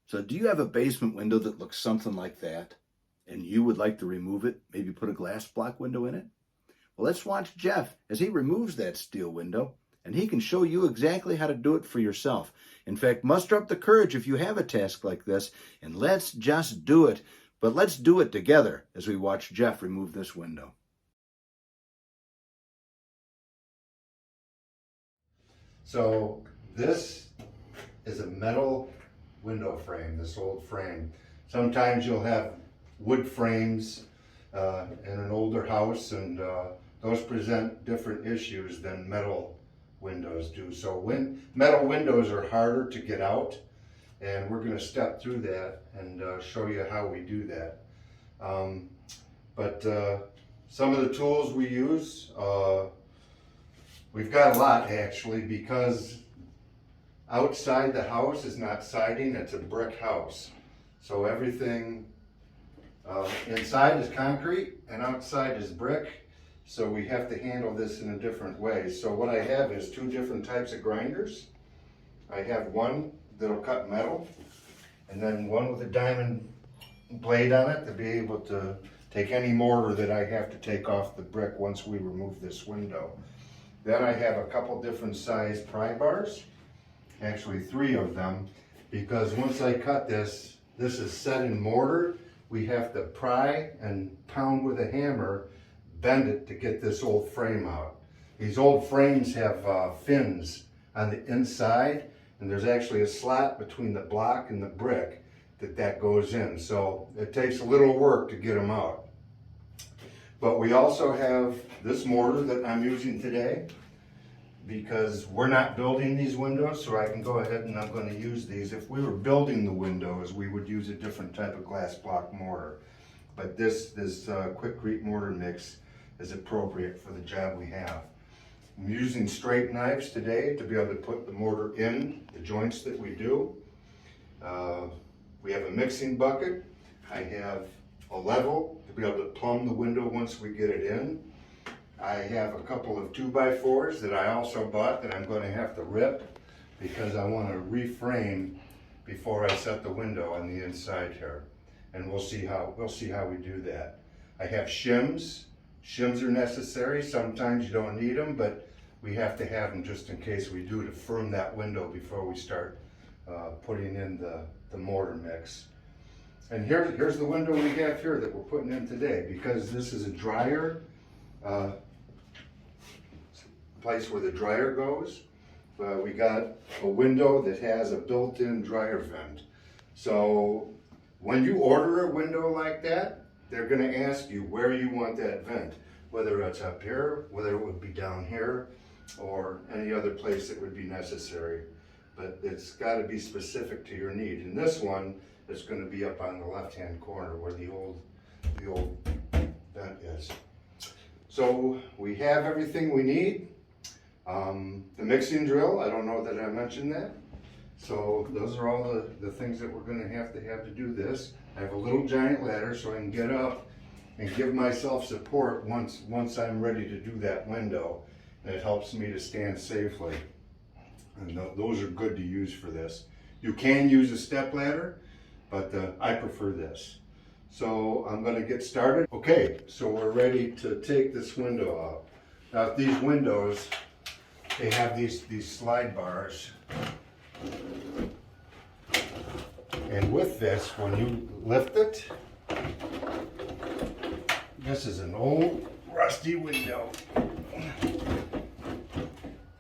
So do you have a basement window that looks something like that and you would like to remove it, maybe put a glass block window in it? Well, let's watch Jeff as he removes that steel window and he can show you exactly how to do it for yourself. In fact, muster up the courage if you have a task like this and let's just do it. But let's do it together as we watch Jeff remove this window. So this is a metal window frame, this old frame. Sometimes you'll have wood frames in an older house, and those present different issues than metal windows do. So metal windows are harder to get out, and we're going to step through that and show you how we do that. But some of the tools we use, we've got a lot actually, because outside the house is not siding, it's a brick house. So everything inside is concrete and outside is brick. So we have to handle this in a different way. So what I have is two different types of grinders. I have one that'll cut metal, and then one with a diamond blade on it to be able to take any mortar that I have to take off the brick once we remove this window. Then I have a couple different size pry bars, actually 3 of them, because once I cut this, this is set in mortar. We have to pry and pound with a hammer, bend it to get this old frame out. These old frames have fins on the inside, and there's actually a slot between the block and the brick that goes in. So it takes a little work to get them out. But we also have this mortar that I'm using today, because we're not building these windows, so I can go ahead and I'm going to use these. If we were building the windows, we would use a different type of glass block mortar. But this quickcrete mortar mix is appropriate for the job we have. I'm using straight knives today to be able to put the mortar in the joints that we do. We have a mixing bucket. I have a level to be able to plumb the window once we get it in. I have a couple of 2x4s that I also bought that I'm going to have to rip because I want to reframe before I set the window on the inside here. And we'll see how we do that. I have shims. Shims are necessary. Sometimes you don't need them, but we have to have them just in case we do, to firm that window before we start putting in the mortar mix. And here's the window we have here that we're putting in today. Because this is a dryer, place where the dryer goes, we got a window that has a built-in dryer vent. So when you order a window like that, they're going to ask you where you want that vent, whether it's up here, whether it would be down here, or any other place that would be necessary. But it's got to be specific to your need. And this one is going to be up on the left-hand corner where the old vent is. So we have everything we need. The mixing drill, I don't know that I mentioned that. So those are all the things that we're going to have to do this. I have a little giant ladder so I can get up and give myself support once I'm ready to do that window. And it helps me to stand safely. And those are good to use for this. You can use a step ladder, but I prefer this. So I'm going to get started. Okay, so we're ready to take this window out. Now these windows, they have these slide bars. And with this, when you lift it, this is an old rusty window.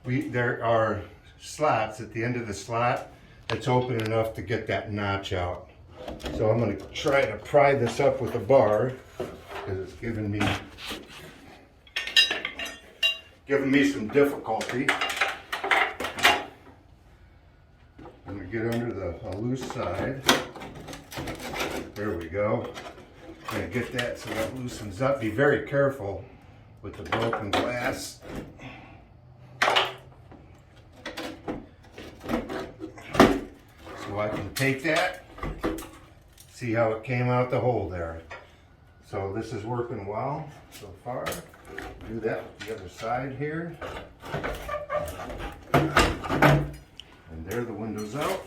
There are slots at the end of the slot that's open enough to get that notch out. So I'm going to try to pry this up with a bar because it's giving me some difficulty. I'm going to get under the loose side. There we go. I'm going to get that so that loosens up. Be very careful with the broken glass. So I can take that, see how it came out the hole there. So this is working well so far. Do that with the other side here. And there the window's out.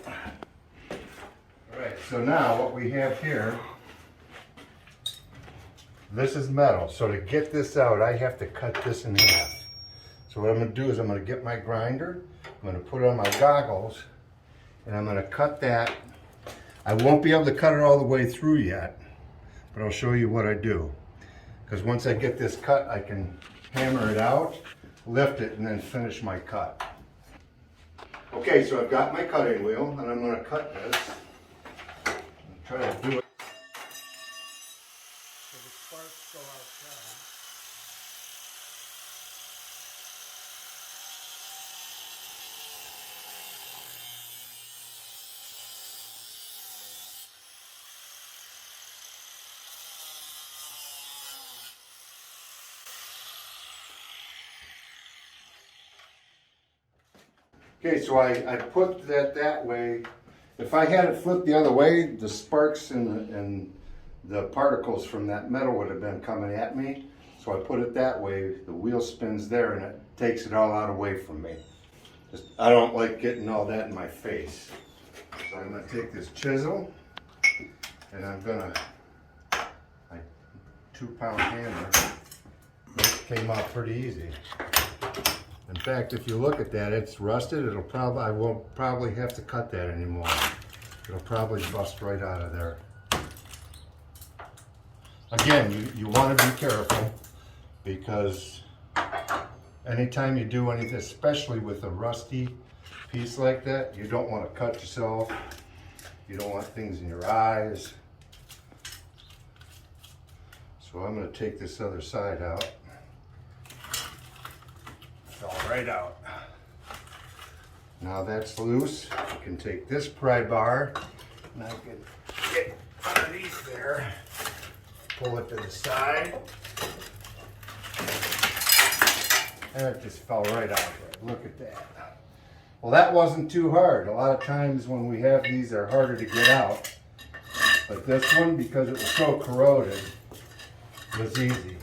All right, so now what we have here, this is metal. So to get this out, I have to cut this in half. So what I'm going to do is I'm going to get my grinder, I'm going to put on my goggles, and I'm going to cut that. I won't be able to cut it all the way through yet, but I'll show you what I do. Because once I get this cut, I can hammer it out, lift it, and then finish my cut. Okay, so I've got my cutting wheel, and I'm going to cut this. Try to do it so the sparks go outside. Okay, so I put that way. If I had it flipped the other way, the sparks and the particles from that metal would have been coming at me. So I put it that way, the wheel spins there and it takes it all out away from me. I don't like getting all that in my face. So I'm gonna take this chisel and I'm gonna, my 2-pound hammer, this came out pretty easy. In fact, if you look at that, it's rusted. I won't probably have to cut that anymore. It'll probably bust right out of there. Again, you want to be careful because anytime you do anything, especially with a rusty piece like that, you don't want to cut yourself. You don't want things in your eyes. So I'm going to take this other side out. Fell right out. Now that's loose. You can take this pry bar and I can get underneath there, pull it to the side, and it just fell right out there. Look at that. Well, that wasn't too hard. A lot of times when we have these, they're harder to get out. But this one, because it was so corroded, was easy.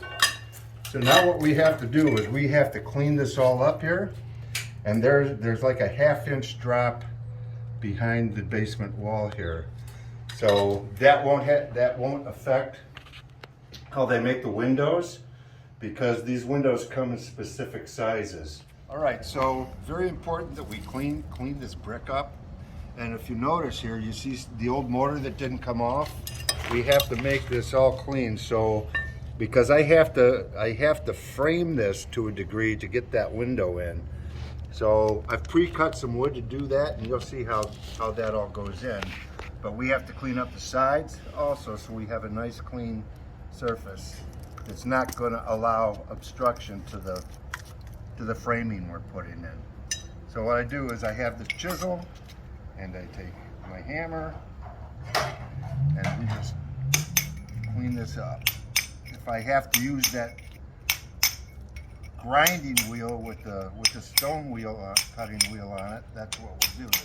So now what we have to do is we have to clean this all up here, and there's like a 1/2-inch drop behind the basement wall here. So that won't affect how they make the windows, because these windows come in specific sizes. All right, so very important that we clean this brick up. And if you notice here, you see the old mortar that didn't come off. We have to make this all clean. So because I have to frame this to a degree to get that window in. So I've pre-cut some wood to do that, and you'll see how that all goes in. But we have to clean up the sides also, so we have a nice clean surface. It's not going to allow obstruction to the framing we're putting in. So what I do is I have the chisel, and I take my hammer, and we just clean this up. If I have to use that grinding wheel with the stone wheel cutting wheel on it, that's what we'll do.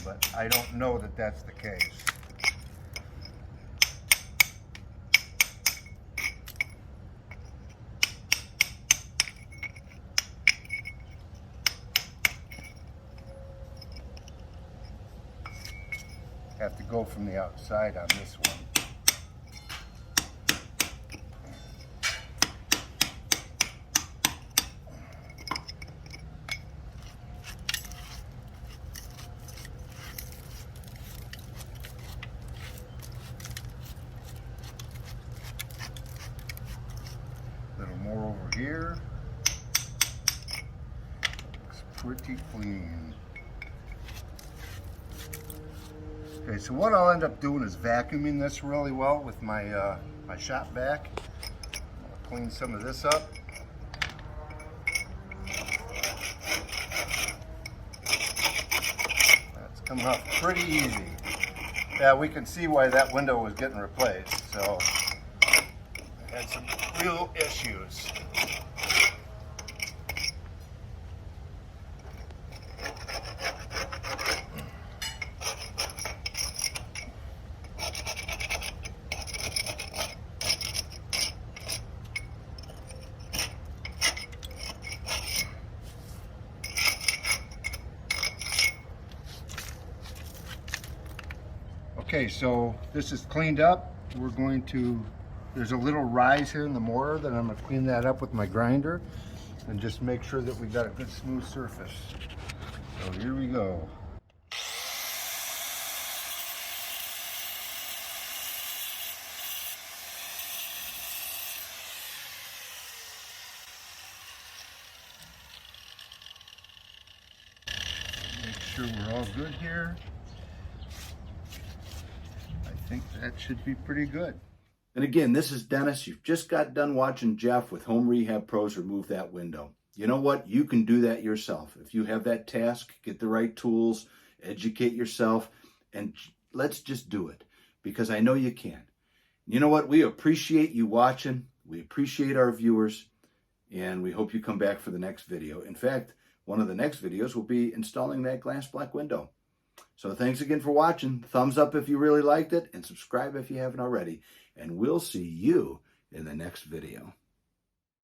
But I don't know that that's the case. Have to go from the outside on this one. A little more over here. Looks pretty clean. Okay, so what I'll end up doing is vacuuming this really well with my my shop vac. I'll clean some of this up. That's coming up pretty easy. Yeah, we can see why that window was getting replaced. So I had some real issues. Okay, so this is cleaned up. We're going to, there's a little rise here in the mortar that I'm gonna clean that up with my grinder and just make sure that we got a good smooth surface. So here we go. Make sure we're all good here. I think that should be pretty good. And again, this is Dennis. You've just got done watching Jeff with Home Rehab Pros remove that window. You know what? You can do that yourself. If you have that task, get the right tools, educate yourself, and let's just do it because I know you can. You know what? We appreciate you watching. We appreciate our viewers, and we hope you come back for the next video. In fact, one of the next videos will be installing that glass black window. So thanks again for watching. Thumbs up if you really liked it, and subscribe if you haven't already. And we'll see you in the next video.